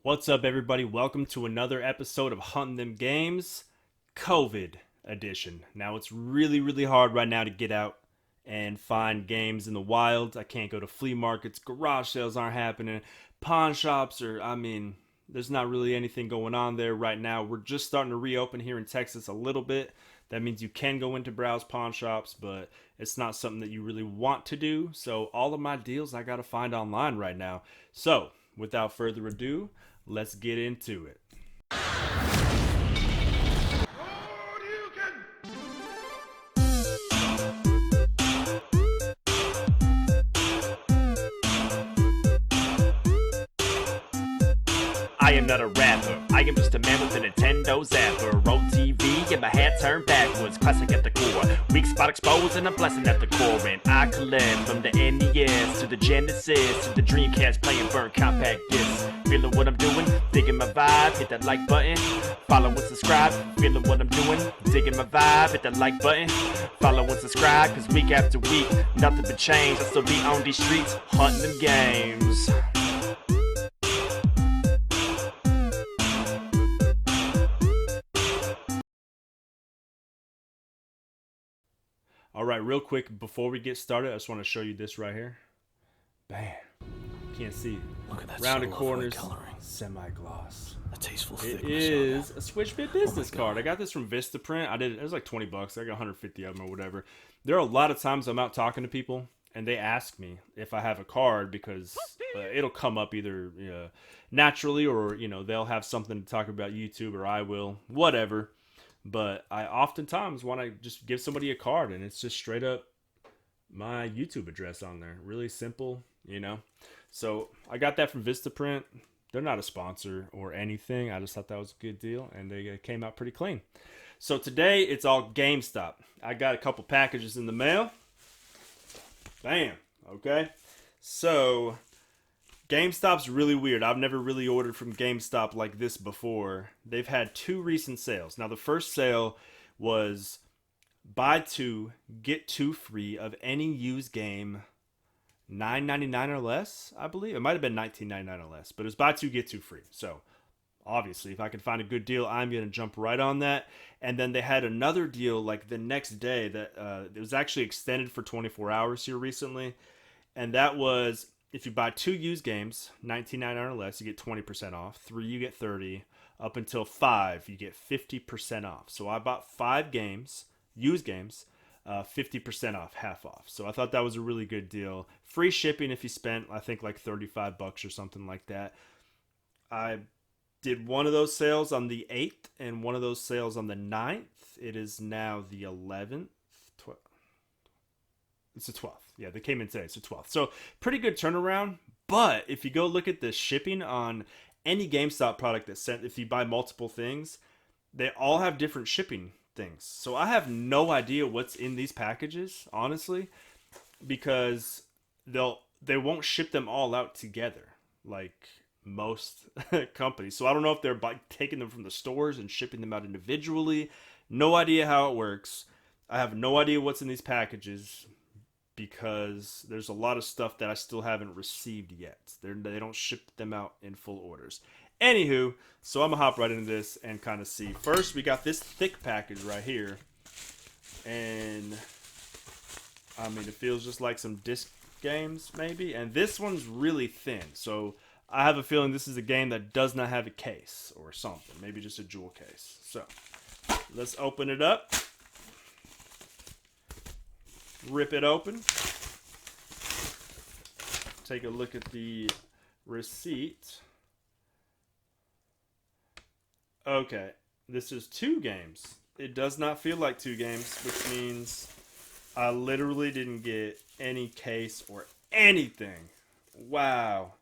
What's up, everybody? Welcome to another episode of Huntin Them Games, COVID edition. Now, it's really hard right now to get out and find games in the wild. I can't go to flea markets, garage sales aren't happening, pawn shops, there's not really anything going on there right now. We're just starting to reopen here in Texas a little bit. That means you can go into browse pawn shops, but it's not something that you really want to do. So all of my deals I gotta find online right now. So without further ado, let's get into it. I am not a rapper, I am just a man with a Nintendo zapper. On TV and my hat turned backwards, classic at the core. Weak spot exposed and a blessing at the core. And I collect from the NES to the Genesis to the Dreamcast, playing burnt compact discs. Feeling what I'm doing, digging my vibe, hit that like button. Follow and subscribe, feeling what I'm doing, digging my vibe, hit that like button. Follow and subscribe, cause week after week, nothing but change. I still be on these streets, hunting them games. All right, real quick before we get started, I just want to show you this right here. Bam. Can't see it. Look at that Rounded so corners, coloring. semi-gloss. A tasteful It thickness is on a Switchbit business God. card. I got this from Vistaprint. It was like 20 bucks. I got 150 of them or whatever. There are a lot of times I'm out talking to people and they ask me if I have a card because it'll come up either naturally or they'll have something to talk about YouTube or I will, whatever. But I oftentimes want to just give somebody a card and it's just straight up my YouTube address on there. Really simple. So I got that from Vistaprint. They're not a sponsor or anything. I just thought that was a good deal and they came out pretty clean. So today it's all Gamestop. I got a couple packages in the mail. Bam. Okay. So GameStop's really weird. I've never really ordered from GameStop like this before. They've had two recent sales. Now, the first sale was buy two, get two free of any used game, $9.99 or less, I believe. It might have been $19.99 or less, but it was buy two, get two free. So, obviously, if I can find a good deal, I'm going to jump right on that. And then they had another deal like the next day that it was actually extended for 24 hours here recently. And that was, if you buy two used games, $19.99 or less, you get 20% off. 3, you get 30. Up until 5, you get 50% off. So I bought 5 games, used games, 50% off, half off. So I thought that was a really good deal. Free shipping if you spent, I think, like 35 bucks or something like that. I did one of those sales on the 8th and one of those sales on the 9th. It is now the 11th. It's the 12th. Yeah, they came in today. It's the 12th. So pretty good turnaround. But if you go look at the shipping on any GameStop product that's sent, if you buy multiple things, they all have different shipping things. So I have no idea what's in these packages, honestly, because they won't ship them all out together like most companies. So I don't know if they're taking them from the stores and shipping them out individually. No idea how it works. I have no idea what's in these packages, because there's a lot of stuff that I still haven't received yet. They don't ship them out in full orders. Anywho, so I'm going to hop right into this and kind of see. First, we got this thick package right here. And, it feels just like some disc games, maybe. And this one's really thin. So I have a feeling this is a game that does not have a case or something. Maybe just a jewel case. So let's open it up. Rip it open. Take a look at the receipt. Okay, this is 2 games. It does not feel like 2 games, which means I literally didn't get any case or anything. Wow.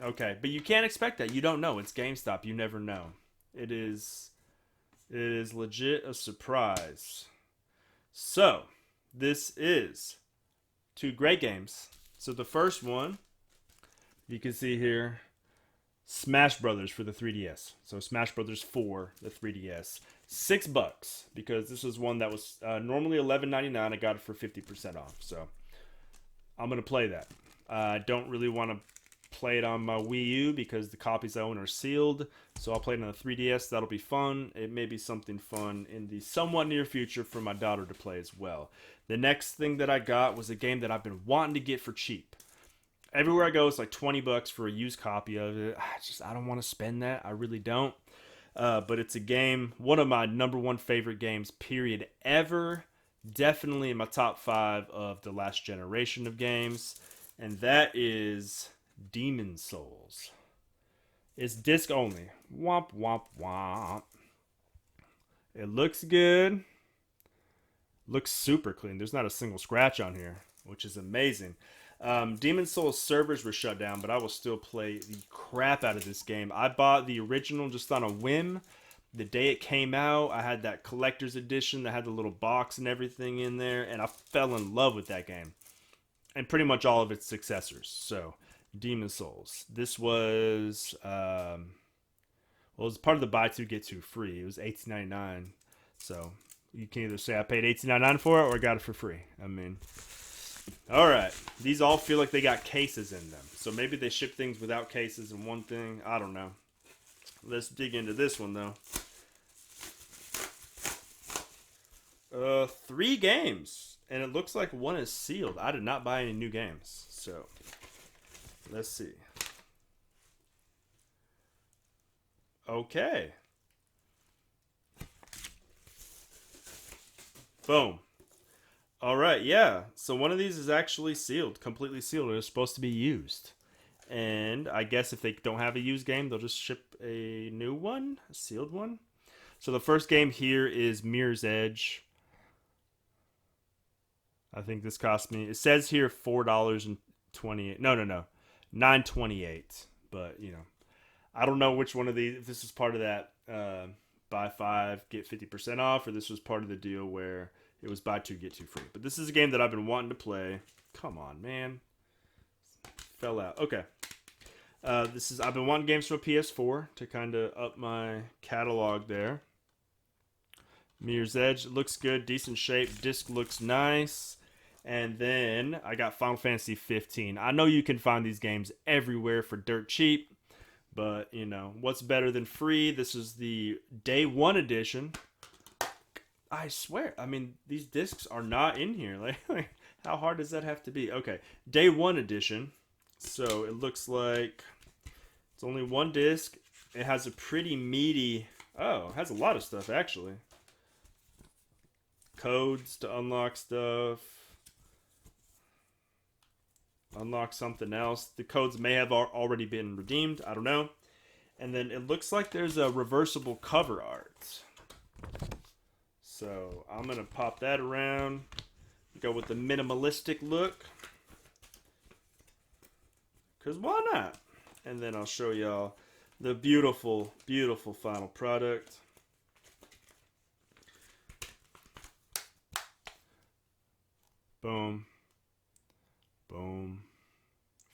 Okay, but you can't expect that. You don't know. It's GameStop. You never know. It is legit a surprise. So this is 2 great games. So the first one, you can see here, Smash Brothers for the 3DS. So Smash Brothers 4, the 3DS. $6 because this was one that was normally $11.99. I got it for 50% off. So I'm going to play that. I don't really want to play it on my Wii U because the copies I own are sealed. So I'll play it on the 3DS. That'll be fun. It may be something fun in the somewhat near future for my daughter to play as well. The next thing that I got was a game that I've been wanting to get for cheap. Everywhere I go, it's like $20 for a used copy of it. I don't want to spend that. I really don't. But it's a game, one of my number one favorite games, period, ever. Definitely in my top 5 of the last generation of games. And that is Demon Souls. It's disc only. Womp, womp, womp. It looks good. Looks super clean. There's not a single scratch on here, which is amazing. Demon Souls servers were shut down, but I will still play the crap out of this game. I bought the original just on a whim. The day it came out, I had that collector's edition that had the little box and everything in there, and I fell in love with that game. And pretty much all of its successors. So, Demon Souls. This was, it was part of the buy two, get two free. It was $18.99. So, you can either say I paid $18.99 for it or I got it for free. I mean, alright. These all feel like they got cases in them. So, maybe they ship things without cases and one thing. I don't know. Let's dig into this one, though. 3 games. And it looks like one is sealed. I did not buy any new games. So, let's see. Okay. Boom. Alright, yeah. So one of these is actually sealed. Completely sealed. It was supposed to be used. And I guess if they don't have a used game, they'll just ship a new one. A sealed one. So the first game here is Mirror's Edge. I think this cost me, it says here $4.28. No. $9.28. But, you know, I don't know which one of these, if this is part of that buy 5, get 50% off, or this was part of the deal where it was buy 2, get 2 free. But this is a game that I've been wanting to play. Come on, man. Fell out. Okay. I've been wanting games from a PS4 to kind of up my catalog there. Mirror's Edge looks good, decent shape. Disc looks nice. And then I got Final Fantasy 15. I know you can find these games everywhere for dirt cheap, but you know, what's better than free? This is the day 1 edition. I swear, I mean, these discs are not in here. Like how hard does that have to be? Okay, day 1 edition. So it looks like it's only 1 disc. It has a pretty meaty, it has a lot of stuff actually. Codes to unlock stuff. Unlock something else. The codes may have already been redeemed. I don't know. And then it looks like there's a reversible cover art. So I'm going to pop that around. Go with the minimalistic look. Because why not? And then I'll show y'all the beautiful, beautiful final product. Boom. Boom.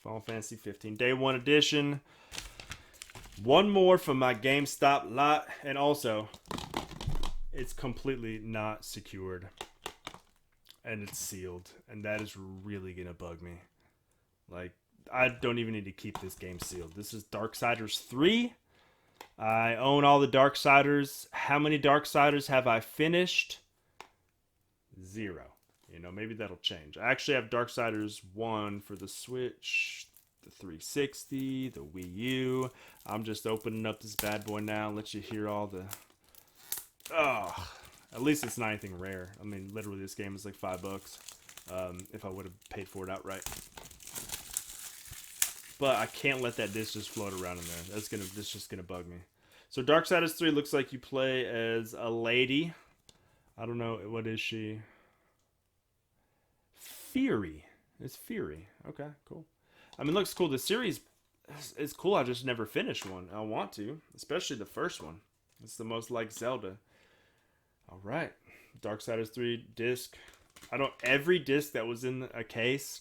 Final Fantasy 15. Day 1 edition. One more from my GameStop lot. And also, it's completely not secured. And it's sealed. And that is really going to bug me. Like, I don't even need to keep this game sealed. This is Darksiders 3. I own all the Darksiders. How many Darksiders have I finished? 0. You know, maybe that'll change. I actually have Darksiders 1 for the Switch, the 360, the Wii U. I'm just opening up this bad boy now and let you hear all the... at least it's not anything rare. I mean, literally this game is like $5 if I would have paid for it outright. But I can't let that disc just float around in there. That's just gonna bug me. So Darksiders 3 looks like you play as a lady. I don't know, what is she? Fury. It's Fury. Okay, cool. I mean, it looks cool. The series is cool. I just never finished one. I want to, especially the first one. It's the most like Zelda. All right, Darksiders 3 disc. Every disc that was in a case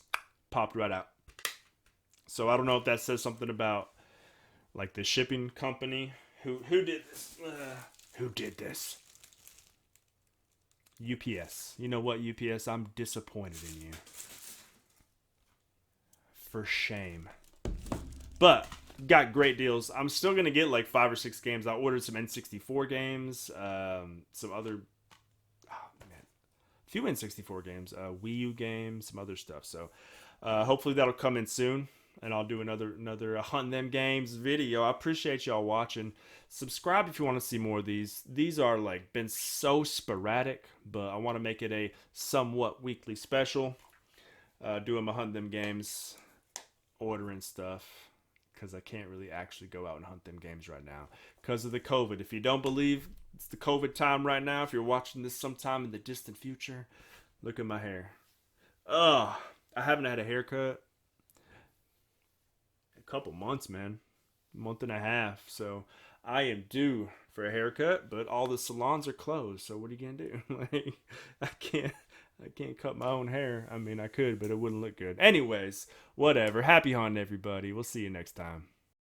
popped right out. So I don't know if that says something about like the shipping company. Who did this? Who did this? UPS. You know what, UPS? I'm disappointed in you. For shame. But got great deals. I'm still gonna get like 5 or 6 games. I ordered some N64 games, some other, a few N64 games, Wii U games, some other stuff. So hopefully that'll come in soon, and I'll do another Huntin Them Games video. I appreciate y'all watching. Subscribe if you want to see more of these. These are like been so sporadic, but I want to make it a somewhat weekly special. Doing my Huntin Them Games, ordering stuff, because I can't really actually go out and hunt them games right now because of the COVID. If you don't believe it's the COVID time right now, if you're watching this sometime in the distant future, look at my hair. Ugh, I haven't had a haircut in a couple months, man. Month and a half. So I am due for a haircut, but all the salons are closed. So what are you gonna do? Like, I can't cut my own hair. I mean, I could, but it wouldn't look good. Anyways, whatever. Happy hunting, everybody. We'll see you next time.